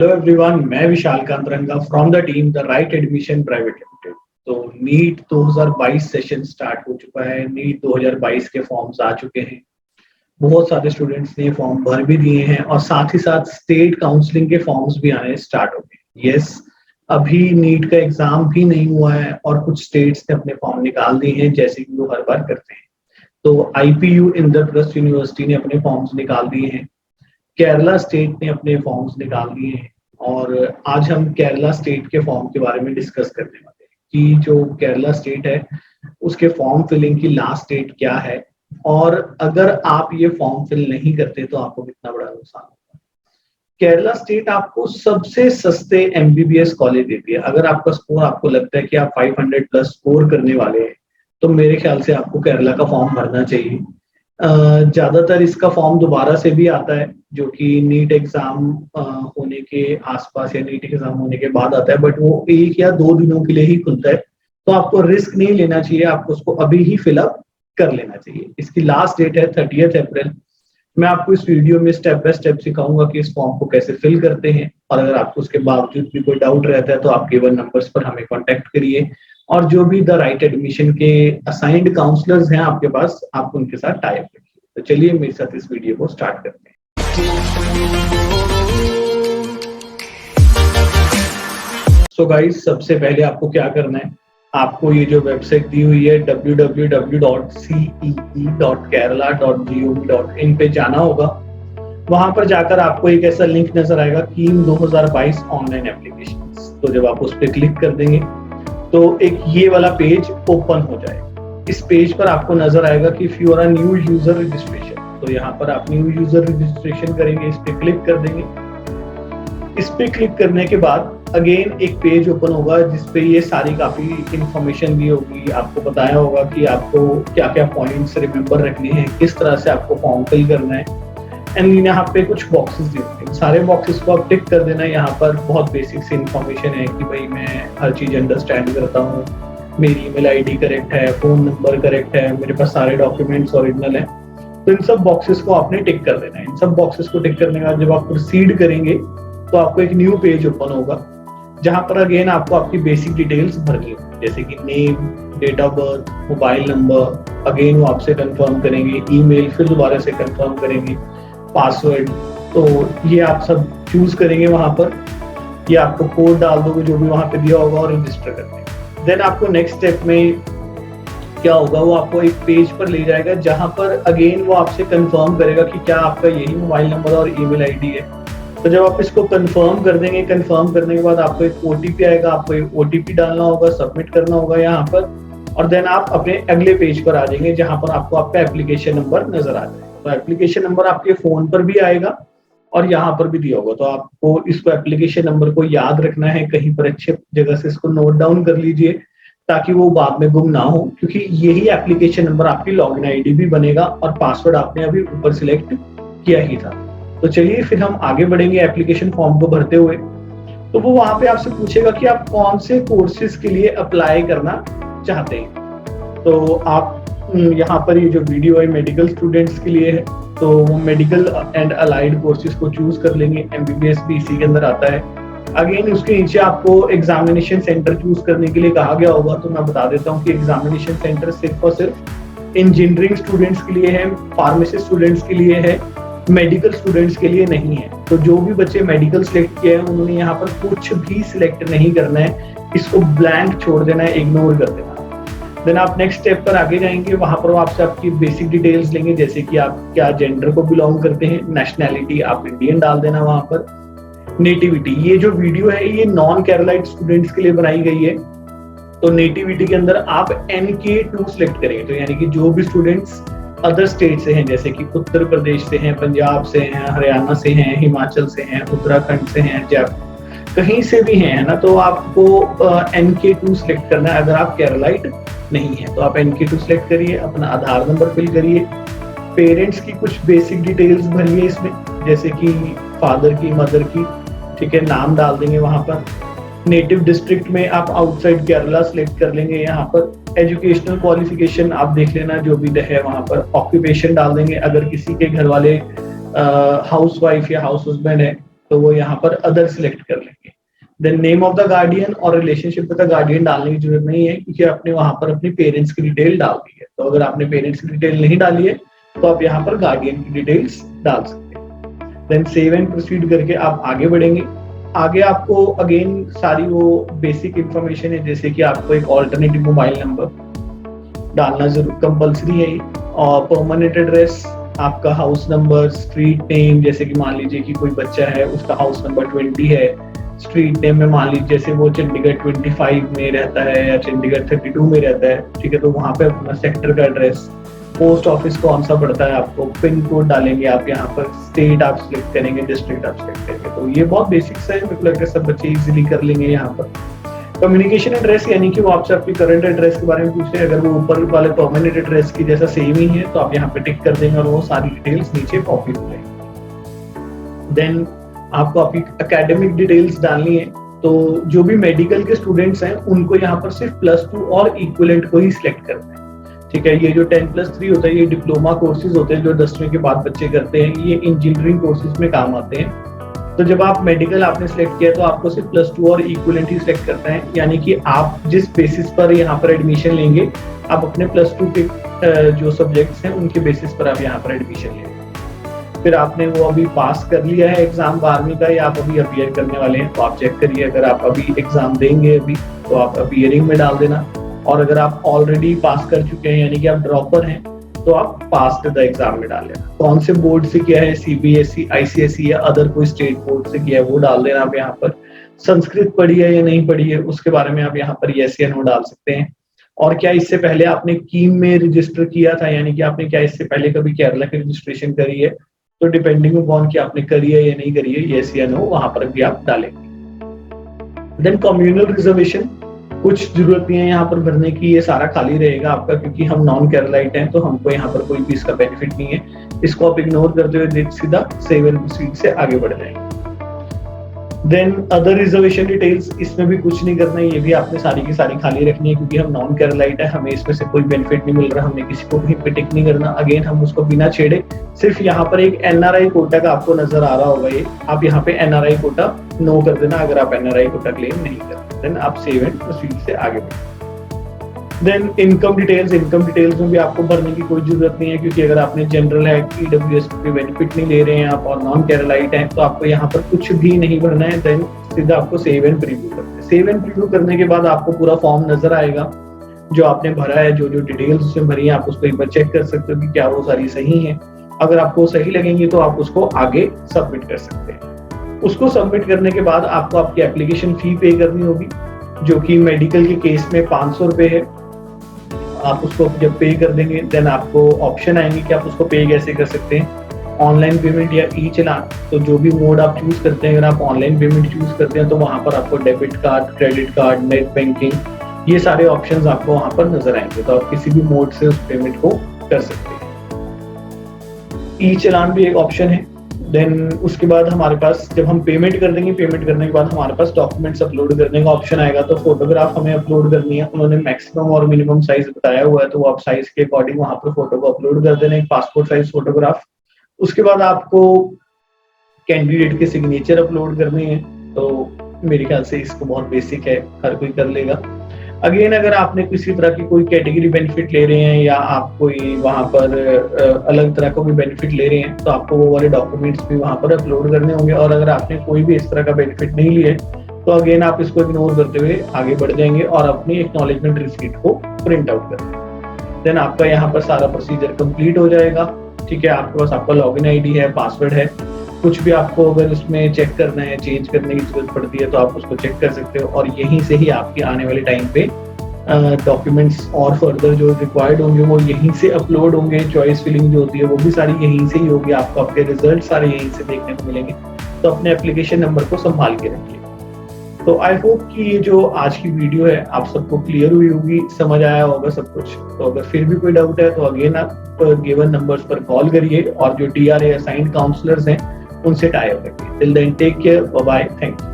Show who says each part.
Speaker 1: Hello everyone, मैं Vishal Kantaranga from the team the right admission private limited. तो NEET 2022 session start हो चुका है। नीट 2022 के फॉर्म्स आ चुके हैं। बहुत सारे स्टूडेंट्स ने फॉर्म भर भी दिए हैं और साथ ही साथ स्टेट काउंसलिंग के फॉर्म्स भी आने स्टार्ट हो गए। यस, अभी नीट का एग्जाम भी नहीं हुआ है और कुछ स्टेट्स ने अपने फॉर्म निकाल दिए हैं, जैसे कि वो हर बार करते हैं। तो आईपीयू इंद्रप्रस्थ यूनिवर्सिटी ने अपने फॉर्म्स निकाल दिए हैं। केरला स्टेट ने अपने फॉर्म्स निकाल दिए हैं और आज हम केरला स्टेट के फॉर्म के बारे में डिस्कस करने वाले हैं कि जो केरला स्टेट है उसके फॉर्म फिलिंग की लास्ट डेट क्या है और अगर आप ये फॉर्म फिल नहीं करते तो आपको कितना बड़ा नुकसान होगा। केरला स्टेट आपको सबसे सस्ते एमबीबीएस कॉलेज देती है। अगर आपका स्कोर आपको लगता है कि आप 500 प्लस स्कोर करने वाले हैं तो मेरे ख्याल से आपको केरला का फॉर्म भरना चाहिए। ज्यादातर इसका फॉर्म दोबारा से भी आता है, जो कि नीट एग्जाम होने के आसपास या नीट एग्जाम होने के बाद आता है, बट वो 1 या 2 दिनों के लिए ही खुलता है। तो आपको रिस्क नहीं लेना चाहिए, आपको उसको अभी ही फिलअप कर लेना चाहिए। इसकी लास्ट डेट है 30 अप्रैल। मैं आपको इस वीडियो में स्टेप बाय स्टेप सिखाऊंगा कि इस फॉर्म को कैसे फिल करते हैं, और अगर आपको उसके बावजूद भी कोई डाउट रहता है तो आप केवल नंबर्स पर हमें कॉन्टेक्ट करिए, और जो भी द राइट एडमिशन के असाइंड काउंसलर्स हैं आपके पास, आप उनके साथ टाई अप रखिए। तो चलिए मेरे साथ इस वीडियो को स्टार्ट करते हैं। सो गाइस, सबसे पहले आपको क्या करना है, आपको ये जो वेबसाइट दी हुई है www.cee.kerala.gov.in पे जाना होगा। वहां पर जाकर आपको एक ऐसा लिंक नजर आएगा, कीम 2022 ऑनलाइन एप्लीकेशन। तो जब आप उस पर क्लिक कर देंगे तो एक ये वाला पेज ओपन हो जाएगा। इस पेज पर आपको नजर आएगा कि if you are a new user registration, तो यहाँ पर आप न्यू यूजर रजिस्ट्रेशन करेंगे, इस पे क्लिक कर देंगे। इस पे क्लिक करने के बाद अगेन एक पेज ओपन होगा जिसपे ये सारी काफी इंफॉर्मेशन दी होगी। आपको बताया होगा कि आपको क्या क्या पॉइंट्स रिमेम्बर रखने हैं, किस तरह से आपको फॉर्म फिल करना है। एंड यहाँ पे कुछ बॉक्सेस दिए होंगे, सारे बॉक्सेस को आप टिक कर देना। यहाँ पर बहुत बेसिक सी इन्फॉर्मेशन है कि भाई मैं हर चीज अंडरस्टैंड करता हूँ, मेरी ईमेल आईडी करेक्ट है, फोन नंबर करेक्ट है, मेरे पास सारे डॉक्यूमेंट्स ओरिजिनल है। तो इन सब बॉक्सेस को आपने टिक कर देना है। इन सब बॉक्सेस को टिक करने के बाद जब आप प्रोसीड करेंगे तो आपको एक न्यू पेज ओपन होगा, जहां पर अगेन आपको आपकी बेसिक डिटेल्स भरनी होगी, जैसे कि name, date of birth, mobile number. Again वो आपसे कंफर्म करेंगे, ईमेल फिर दोबारा से कंफर्म करेंगे, पासवर्ड। तो ये आप सब चूज करेंगे वहां पर। ये आपको कोड डाल दोगे जो भी वहां पे दिया होगा और रजिस्टर कर देंगे। देन आपको नेक्स्ट स्टेप में क्या होगा, वो आपको एक पेज पर ले जाएगा जहां पर अगेन वो आपसे कंफर्म करेगा कि क्या आपका यही मोबाइल नंबर और ईमेल आईडी है। तो जब आप इसको कंफर्म कर देंगे, कंफर्म करने के बाद आपको एक ओटीपी आएगा, आपको एक ओटीपी डालना होगा, सबमिट करना होगा यहाँ पर, और देन आप अपने अगले पेज पर आ जाएंगे जहां पर आपको आपका एप्लीकेशन नंबर नजर आ जाएगा। तो एप्लीकेशन नंबर आपके फोन पर भी आएगा और यहाँ पर भी दिया होगा। तो आपको इसको एप्लीकेशन नंबर को याद रखना है, कहीं पर अच्छे जगह से इसको नोट डाउन कर लीजिए ताकि वो बाद में गुम ना हो, क्योंकि यही एप्लीकेशन नंबर आपकी लॉगिन आईडी भी बनेगा और पासवर्ड आपने अभी ऊपर सिलेक्ट किया ही था। तो चलिए फिर हम आगे बढ़ेंगे एप्लीकेशन फॉर्म को भरते हुए। तो वो वहां पे आपसे पूछेगा कि आप कौन से कोर्सेज के लिए अप्लाई करना चाहते हैं। तो आप यहाँ पर ये जो वीडियो है मेडिकल स्टूडेंट्स के लिए है, तो वो मेडिकल एंड अलाइड कोर्सेज को चूज कर लेंगे। एमबीबीएस भी इसी के अंदर आता है। अगेन उसके नीचे आपको एग्जामिनेशन सेंटर चूज करने के लिए कहा गया होगा। तो मैं बता देता हूँ कि एग्जामिनेशन सेंटर सिर्फ और सिर्फ इंजीनियरिंग स्टूडेंट्स के लिए है, फार्मेसी स्टूडेंट्स के लिए है, मेडिकल स्टूडेंट्स के लिए नहीं है। तो जो भी बच्चे मेडिकल सिलेक्ट किए हैं उन्होंने यहाँ पर कुछ भी सिलेक्ट नहीं करना है, इसको ब्लैंक छोड़ देना है, इग्नोर कर देना। देन आप नेक्स्ट स्टेप पर आगे जाएंगे, वहां पर आपसे आपकी बेसिक डिटेल्स लेंगे, जैसे कि आप क्या जेंडर को बिलोंग करते हैं, नेशनैलिटी आप इंडियन डाल देना वहां पर। नेटिविटी, ये जो वीडियो है ये नॉन केरलाइट स्टूडेंट्स के लिए बनाई गई है। तो नेटिविटी के अंदर आप NK2 सिलेक्ट करेंगे, तो यानी कि जो भी स्टूडेंट्स अदर स्टेट से हैं, जैसे कि उत्तर प्रदेश से हैं, पंजाब से हैं, हरियाणा से हैं, हिमाचल से हैं, उत्तराखंड से हैं, जयपुर कहीं से भी हैं, है ना, तो आपको NK2 सिलेक्ट करना है। अगर आप केरलाइट नहीं है तो आप NK2 सिलेक्ट करिए, अपना आधार नंबर फिल करिए, पेरेंट्स की कुछ बेसिक डिटेल्स भरिए इसमें, जैसे कि फादर की, मदर की, ठीक है, नाम डाल देंगे वहां पर। नेटिव डिस्ट्रिक्ट में आप आउटसाइड केरला सिलेक्ट कर लेंगे। यहाँ पर एजुकेशनल क्वालिफिकेशन आप देख लेना जो भी है वहां पर। ऑक्यूपेशन डाल देंगे, अगर किसी के घर वाले हाउस वाइफ या हाउस हस्बैंड है तो वो यहाँ पर अदर सिलेक्ट कर लेंगे। Then name of the guardian और रिलेशनशिप विद द गार्डियन डालने की जरूरत नहीं है, क्योंकि आपने वहां पर अपनी पेरेंट्स की डिटेल डाल दी है। तो अगर आपने पेरेंट्स की डिटेल नहीं डाली है तो आप यहाँ पर गार्डियन की डिटेल्स डाल सकते हैं। देन सेव एंड प्रोसीड करके आप आगे बढ़ेंगे। आगे आपको अगेन सारी वो बेसिक इंफॉर्मेशन है, जैसे कि आपको एक ऑल्टरनेटिव मोबाइल नंबर डालना जरूर कंपलसरी है, और परमानेंट एड्रेस, आपका हाउस नंबर, स्ट्रीट नेम, जैसे कि मान लीजिए कि कोई बच्चा है उसका हाउस नंबर 20 है, स्ट्रीट नेम में मान लीजिए जैसे वो चंडीगढ़ 25 में रहता है या चंडीगढ़ 32 में रहता है, ठीक है, तो वहाँ पे अपना सेक्टर का एड्रेस, पोस्ट ऑफिस कौन सा पड़ता है आपको, पिन कोड डालेंगे आप यहाँ पर, स्टेट आप सिलेक्ट करेंगे, डिस्ट्रिक्ट आप सिलेक्ट करेंगे। तो ये बहुत बेसिक्स है, मेरे को लगता है सब बच्चे इजीली कर लेंगे। यहाँ पर कम्युनिकेशन एड्रेस, यानी कि वो आपसे आपकी करंट एड्रेस के बारे में पूछे, अगर वो ऊपर वाले परमानेंट एड्रेस की जैसा सेम ही है तो आप यहाँ पे टिक कर देंगे और वो सारी डिटेल्स नीचे कॉपी हो जाएंगी। देन आपको आपकी एकेडमिक डिटेल्स डालनी है। तो जो भी मेडिकल के स्टूडेंट्स हैं उनको यहाँ पर सिर्फ +2 और इक्विवेलेंट को ही सिलेक्ट करना है, ठीक है। ये जो 10+3 होता है ये डिप्लोमा कोर्सेज होते हैं जो 10वीं के बाद बच्चे करते हैं, ये इंजीनियरिंग कोर्सेज में काम आते हैं। तो जब आप मेडिकल आपने सिलेक्ट किया तो आपको सिर्फ +2 और इक्विवेलेंट ही सिलेक्ट करना है, यानी कि आप जिस बेसिस पर यहाँ पर एडमिशन लेंगे आप अपने +2 के जो सब्जेक्ट्स हैं उनके बेसिस पर आप यहाँ पर एडमिशन लेंगे। फिर आपने वो अभी पास कर लिया है एग्जाम 12वीं का, या आप अभी अपीयर करने वाले हैं तो आप चेक करिए। अगर आप अभी एग्जाम देंगे अभी तो आप अपीयरिंग में डाल देना, और अगर आप ऑलरेडी पास कर चुके हैं यानी कि आप ड्रॉपर हैं तो आप पास द एग्जाम में डाल देना। कौन से बोर्ड से किया है, CBSE, ICSE या अदर कोई स्टेट बोर्ड से किया है वो डाल देना आप यहाँ पर। संस्कृत पढ़ी है या नहीं पढ़ी है उसके बारे में आप यहाँ पर येस या नो डाल सकते हैं। और क्या इससे पहले आपने कीम में रजिस्टर किया था, यानी कि आपने क्या इससे पहले कभी केरला की रजिस्ट्रेशन करी है, तो डिपेंडिंग अपॉन कि आपने करी है या नहीं करी है, येस या नो वहां पर भी आप डालेंगे। देन कम्युनल रिजर्वेशन, कुछ जरूरत नहीं है यहाँ पर भरने की, ये सारा खाली रहेगा आपका, क्योंकि हम नॉन केरलाइट हैं तो हमको यहाँ पर कोई भी इसका बेनिफिट नहीं है। इसको आप इग्नोर करते हुए सीधा सेव एंड प्रोसीड से आगे बढ़ जाएंगे। देन अदर रिजर्वेशन डिटेल्स, इसमें भी कुछ नहीं करना है, ये भी आपने सारी की सारी खाली रखनी है, क्योंकि हम नॉन केरलाइट है, हमें इसमें से कोई बेनिफिट नहीं मिल रहा, हमने किसी को भी टिक नहीं करना। अगेन हम उसको बिना छेड़े, सिर्फ यहाँ पर एक NRI कोटा का आपको नजर आ रहा होगा, ये आप यहाँ पे NRI कोटा नो कर देना अगर आप NRI कोटा क्लेम नहीं करते। देन आप सेव एंड प्रोसीड से आगे बढ़े। देन इनकम डिटेल्स में भी आपको भरने की कोई जरूरत नहीं है, क्योंकि अगर आपने जनरल है, EWS पे बेनिफिट नहीं ले रहे हैं आप और नॉन केरलाइट हैं तो आपको यहाँ पर कुछ भी नहीं भरना है। देन सीधा आपको सेव एंड प्रीव्यू करना है। सेव एंड प्रीव्यू करने के बाद आपको पूरा फॉर्म नजर आएगा जो आपने भरा है, जो जो डिटेल्स उसमें भरी है आप उसको एक बार चेक कर सकते हो कि क्या वो सारी सही है। अगर आपको सही लगेंगी तो आप उसको आगे सबमिट कर सकते हैं। उसको सबमिट करने के बाद आपको आपकी एप्लीकेशन फी पे करनी होगी, जो कि मेडिकल के केस में 500 रुपए है। आप उसको जब पे कर देंगे देन आपको ऑप्शन आएंगे कि आप उसको पे कैसे कर सकते हैं, ऑनलाइन पेमेंट या ई चालान। तो जो भी मोड आप चूज करते हैं, अगर आप ऑनलाइन पेमेंट चूज करते हैं तो वहां पर आपको debit card, credit card, net banking, ये सारे ऑप्शंस आपको वहां पर नजर आएंगे, तो आप किसी भी मोड से उस पेमेंट को कर सकते हैं। ई चालान भी एक ऑप्शन है। देन उसके बाद हमारे पास जब हम पेमेंट कर देंगे, पेमेंट करने के बाद हमारे पास डॉक्यूमेंट्स अपलोड करने का ऑप्शन आएगा। तो फोटोग्राफ हमें अपलोड करनी है, उन्होंने मैक्सिमम और मिनिमम साइज बताया हुआ है, तो वो आप साइज के अकॉर्डिंग वहां पर फोटो को अपलोड कर देना, एक पासपोर्ट साइज फोटोग्राफ। उसके बाद आपको कैंडिडेट के सिग्नेचर अपलोड करने हैं, तो मेरे ख्याल से इसको बहुत बेसिक है, हर कोई कर लेगा। अगेन अगर आपने किसी तरह की कोई कैटेगरी बेनिफिट ले रहे हैं या आप कोई वहां पर अलग तरह का कोई बेनिफिट ले रहे हैं तो आपको वो वाले डॉक्यूमेंट्स भी वहां पर अपलोड करने होंगे। और अगर आपने कोई भी इस तरह का बेनिफिट नहीं लिया तो अगेन आप इसको इग्नोर करते हुए आगे बढ़ जाएंगे और अपनी एक्नॉलेजमेंट रिसीट को प्रिंट आउट करेंगे। देन आपका यहाँ पर सारा प्रोसीजर कंप्लीट हो जाएगा। ठीक है, आपके पास आपका लॉगिन आईडी है, पासवर्ड है, कुछ भी आपको अगर उसमें चेक करना है, चेंज करने की जरूरत पड़ती है तो आप उसको चेक कर सकते हो। और यहीं से ही आपके आने वाले टाइम पे डॉक्यूमेंट्स और फर्दर जो रिक्वायर्ड होंगे वो यहीं से अपलोड होंगे। चॉइस फिलिंग जो होती है वो भी सारी यहीं से ही होगी, आपको आपके रिजल्ट सारे यहीं से देखने को मिलेंगे। तो अपने एप्लीकेशन नंबर को संभाल के रखिए। तो आई होप कि ये जो आज की वीडियो है आप सबको क्लियर हुई होगी, समझ आया होगा सब कुछ। तो अगर फिर भी कोई डाउट है तो अगेन आप गिवन नंबर्स पर कॉल करिए और जो TRA असाइंड काउंसलर्स हैं उनसे टाई अप रखिए। Till then take care, bye bye, thank you.